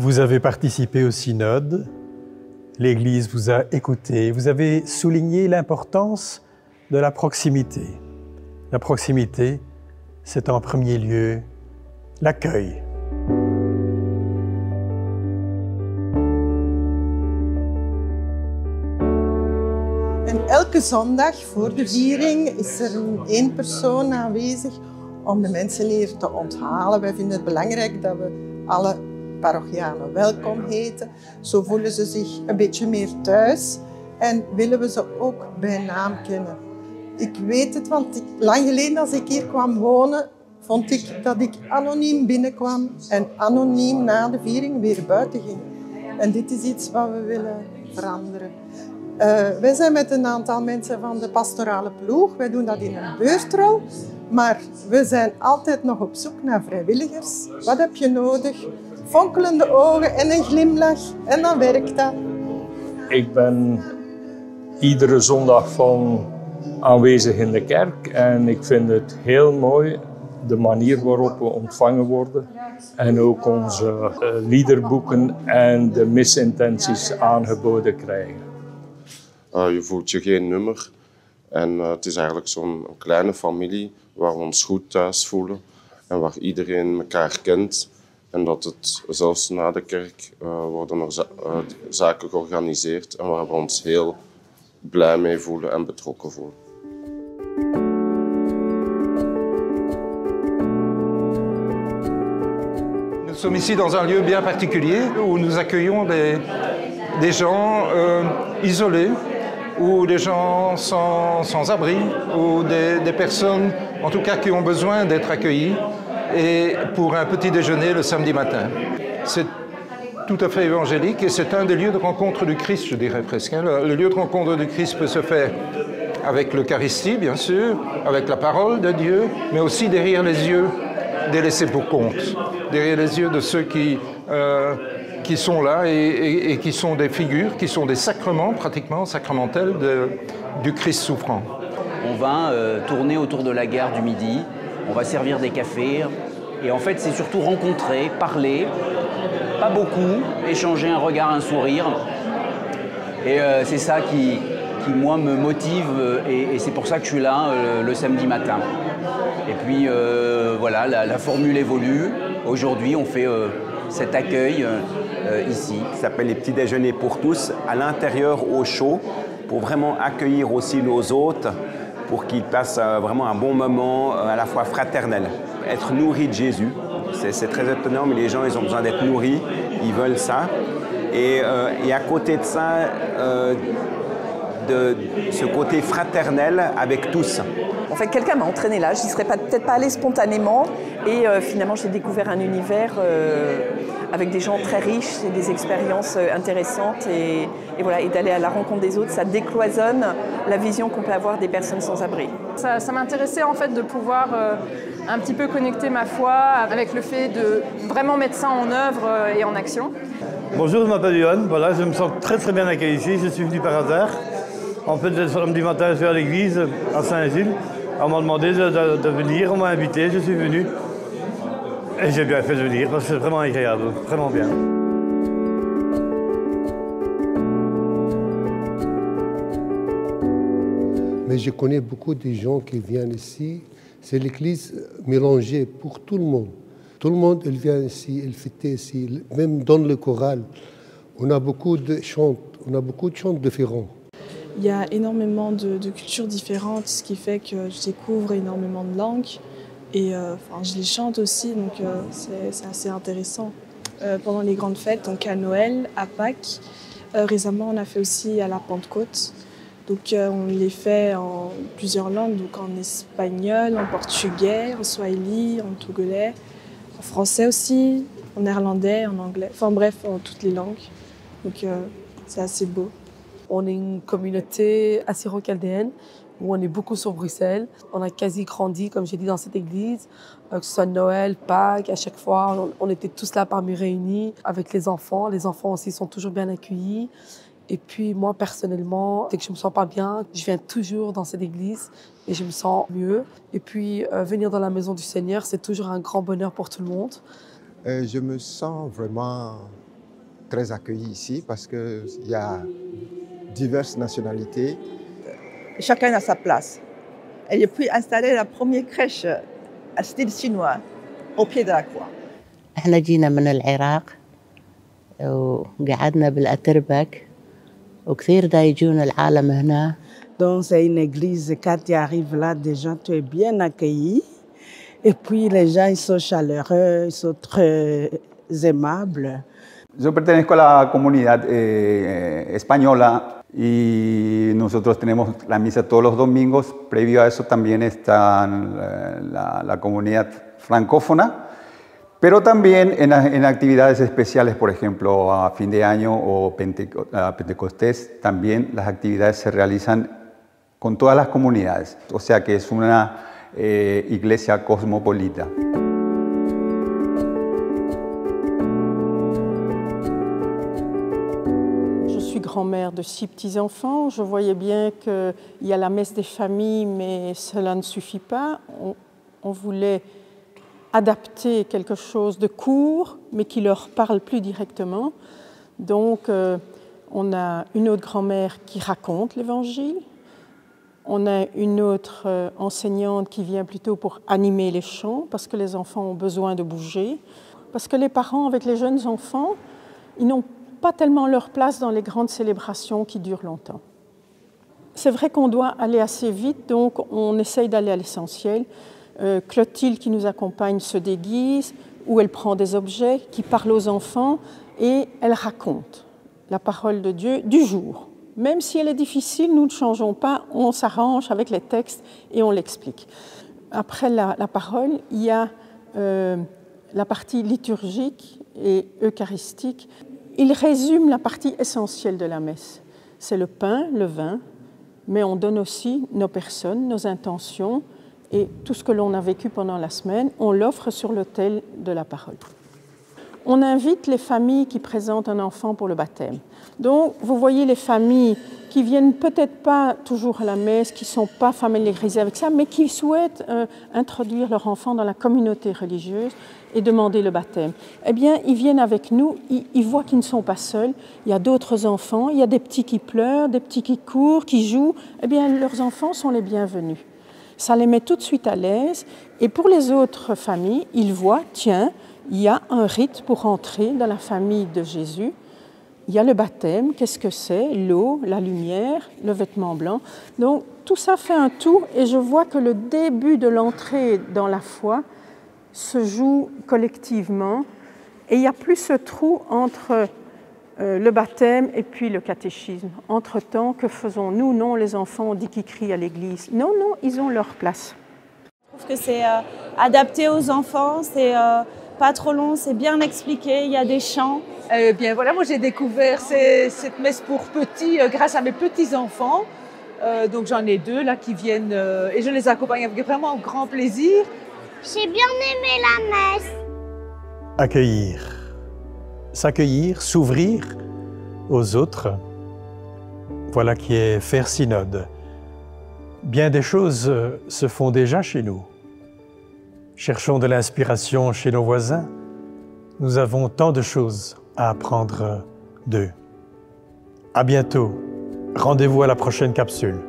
Vous avez participé au synode, l'Église vous a écouté, vous avez souligné l'importance de la proximité. La proximité, c'est en premier lieu l'accueil. En elke zondag voor de viering is er één persoon aanwezig om de mensen hier te onthalen. Wij vinden het belangrijk dat we alle parochianen welkom heten. Zo voelen ze zich een beetje meer thuis en willen we ze ook bij naam kennen. Ik weet het, want lang geleden als ik hier kwam wonen, vond ik dat ik anoniem binnenkwam en anoniem na de viering weer buiten ging. En dit is iets wat we willen veranderen. Wij zijn met een aantal mensen van de pastorale ploeg. Wij doen dat in een beurtrol. Maar we zijn altijd nog op zoek naar vrijwilligers. Wat heb je nodig? Fonkelende ogen en een glimlach. En dan werkt dat. Ik ben iedere zondag van aanwezig in de kerk. En ik vind het heel mooi de manier waarop we ontvangen worden. En ook onze liederboeken en de misintenties aangeboden krijgen. Je voelt je geen nummer. En het is eigenlijk zo'n kleine familie waar we ons goed thuis voelen. En waar iedereen elkaar kent. En dat het zelfs na de kerk worden er zaken georganiseerd. En waar we ons heel blij mee voelen en betrokken voelen. Nous sommes ici dans un lieu bien particulier où nous accueillons des gens isolés ou des gens sans abri ou des personnes en tout cas qui ont besoin d'être accueillies et pour un petit déjeuner le samedi matin. C'est tout à fait évangélique et c'est un des lieux de rencontre du Christ, je dirais presque. Le lieu de rencontre du Christ peut se faire avec l'Eucharistie, bien sûr, avec la parole de Dieu, mais aussi derrière les yeux des laissés pour compte, derrière les yeux de ceux qui sont là et qui sont des figures, qui sont des sacrements, pratiquement sacramentels du Christ souffrant. On va tourner autour de la gare du Midi, on va servir des cafés et en fait c'est surtout rencontrer, parler, pas beaucoup, échanger un regard, un sourire. Et c'est ça qui moi me motive et c'est pour ça que je suis là le samedi matin. Et puis voilà, la formule évolue. Aujourd'hui on fait cet accueil ici. Ça s'appelle les petits déjeuners pour tous, à l'intérieur au chaud, pour vraiment accueillir aussi nos hôtes, pour qu'ils passent vraiment un bon moment à la fois fraternel. Être nourri de Jésus, c'est très étonnant, mais les gens ils ont besoin d'être nourris, ils veulent ça. Et à côté de ça, de ce côté fraternel avec tous. En fait, quelqu'un m'a entraînée là, je n'y serais peut-être pas allée spontanément et finalement j'ai découvert un univers avec des gens très riches et des expériences intéressantes et voilà, et d'aller à la rencontre des autres, ça décloisonne la vision qu'on peut avoir des personnes sans abri. Ça m'intéressait en fait de pouvoir un petit peu connecter ma foi avec le fait de vraiment mettre ça en œuvre et en action. Bonjour, je m'appelle Johan, voilà, je me sens très bien accueilli ici, je suis venu par hasard. En fait, le samedi matin, je suis à l'église à Saint-Gilles. On m'a demandé de venir, on m'a invité, je suis venu. Et j'ai bien fait de venir parce que c'est vraiment agréable, vraiment bien. Mais je connais beaucoup de gens qui viennent ici. C'est l'église mélangée pour tout le monde. Tout le monde il vient ici, il fête ici, même dans le choral. On a beaucoup de chants différents. Il y a énormément de cultures différentes, ce qui fait que je découvre énormément de langues. Et je les chante aussi, donc c'est assez intéressant. Pendant les grandes fêtes, donc à Noël, à Pâques, récemment on a fait aussi à la Pentecôte. Donc on les fait en plusieurs langues, donc en espagnol, en portugais, en swahili, en togolais, en français aussi, en néerlandais, en anglais, enfin bref, en toutes les langues. Donc c'est assez beau. On est une communauté assyro-chaldéenne où on est beaucoup sur Bruxelles. On a quasi grandi, comme j'ai dit, dans cette église, que ce soit Noël, Pâques, à chaque fois, on était tous là parmi réunis avec les enfants. Les enfants aussi sont toujours bien accueillis. Et puis moi, personnellement, dès que je me sens pas bien, je viens toujours dans cette église et je me sens mieux. Et puis venir dans la maison du Seigneur, c'est toujours un grand bonheur pour tout le monde. Je me sens vraiment très accueillis ici parce qu'il y a diverses nationalités. Chacun a sa place. Et depuis installer la première crèche à style chinois, au pied de la croix. احنا جينا من العراق وقعدنا بالأتربك وكثير دا يجون العالم هنا. Donc c'est une église, quand tu arrives là, déjà tu es bien accueilli. Et puis les gens ils sont chaleureux, ils sont très aimables. Yo pertenezco a la comunidad española y nosotros tenemos la misa todos los domingos. Previo a eso también está la comunidad francófona, pero también en actividades especiales, por ejemplo, a fin de año o a Pentecostés, también las actividades se realizan con todas las comunidades. O sea que es una iglesia cosmopolita. Grand-mère de 6 petits-enfants. Je voyais bien qu'il y a la messe des familles, mais cela ne suffit pas. On voulait adapter quelque chose de court, mais qui leur parle plus directement. Donc, on a une autre grand-mère qui raconte l'Évangile. On a une autre enseignante qui vient plutôt pour animer les chants, parce que les enfants ont besoin de bouger. Parce que les parents, avec les jeunes enfants, ils n'ont pas tellement leur place dans les grandes célébrations qui durent longtemps. C'est vrai qu'on doit aller assez vite, donc on essaye d'aller à l'essentiel. Clotilde, qui nous accompagne, se déguise, ou elle prend des objets qui parlent aux enfants et elle raconte la parole de Dieu du jour. Même si elle est difficile, nous ne changeons pas, on s'arrange avec les textes et on l'explique. Après la parole, il y a la partie liturgique et eucharistique. Il résume la partie essentielle de la messe. C'est le pain, le vin, mais on donne aussi nos personnes, nos intentions et tout ce que l'on a vécu pendant la semaine, on l'offre sur l'autel de la parole. On invite les familles qui présentent un enfant pour le baptême. Donc, vous voyez les familles qui viennent peut-être pas toujours à la messe, qui ne sont pas familiarisées avec ça, mais qui souhaitent introduire leur enfant dans la communauté religieuse et demander le baptême. Eh bien, ils viennent avec nous, ils voient qu'ils ne sont pas seuls, il y a d'autres enfants, il y a des petits qui pleurent, des petits qui courent, qui jouent. Eh bien, leurs enfants sont les bienvenus. Ça les met tout de suite à l'aise. Et pour les autres familles, ils voient, tiens, il y a un rite pour entrer dans la famille de Jésus. Il y a le baptême, qu'est-ce que c'est? L'eau, la lumière, le vêtement blanc. Donc, tout ça fait un tout et je vois que le début de l'entrée dans la foi se joue collectivement et il n'y a plus ce trou entre le baptême et puis le catéchisme. Entre-temps, que faisons-nous? Non, les enfants, on dit qu'ils crient à l'église. Non, non, ils ont leur place. Je trouve que c'est adapté aux enfants, c'est pas trop long, c'est bien expliqué, il y a des chants. Bien voilà, moi j'ai découvert cette messe pour petits grâce à mes petits-enfants. Donc j'en ai 2 là qui viennent et je les accompagne avec vraiment grand plaisir. J'ai bien aimé la messe. Accueillir, s'accueillir, s'ouvrir aux autres, voilà qui est faire synode. Bien des choses se font déjà chez nous. Cherchons de l'inspiration chez nos voisins. Nous avons tant de choses à apprendre d'eux. À bientôt. Rendez-vous à la prochaine capsule.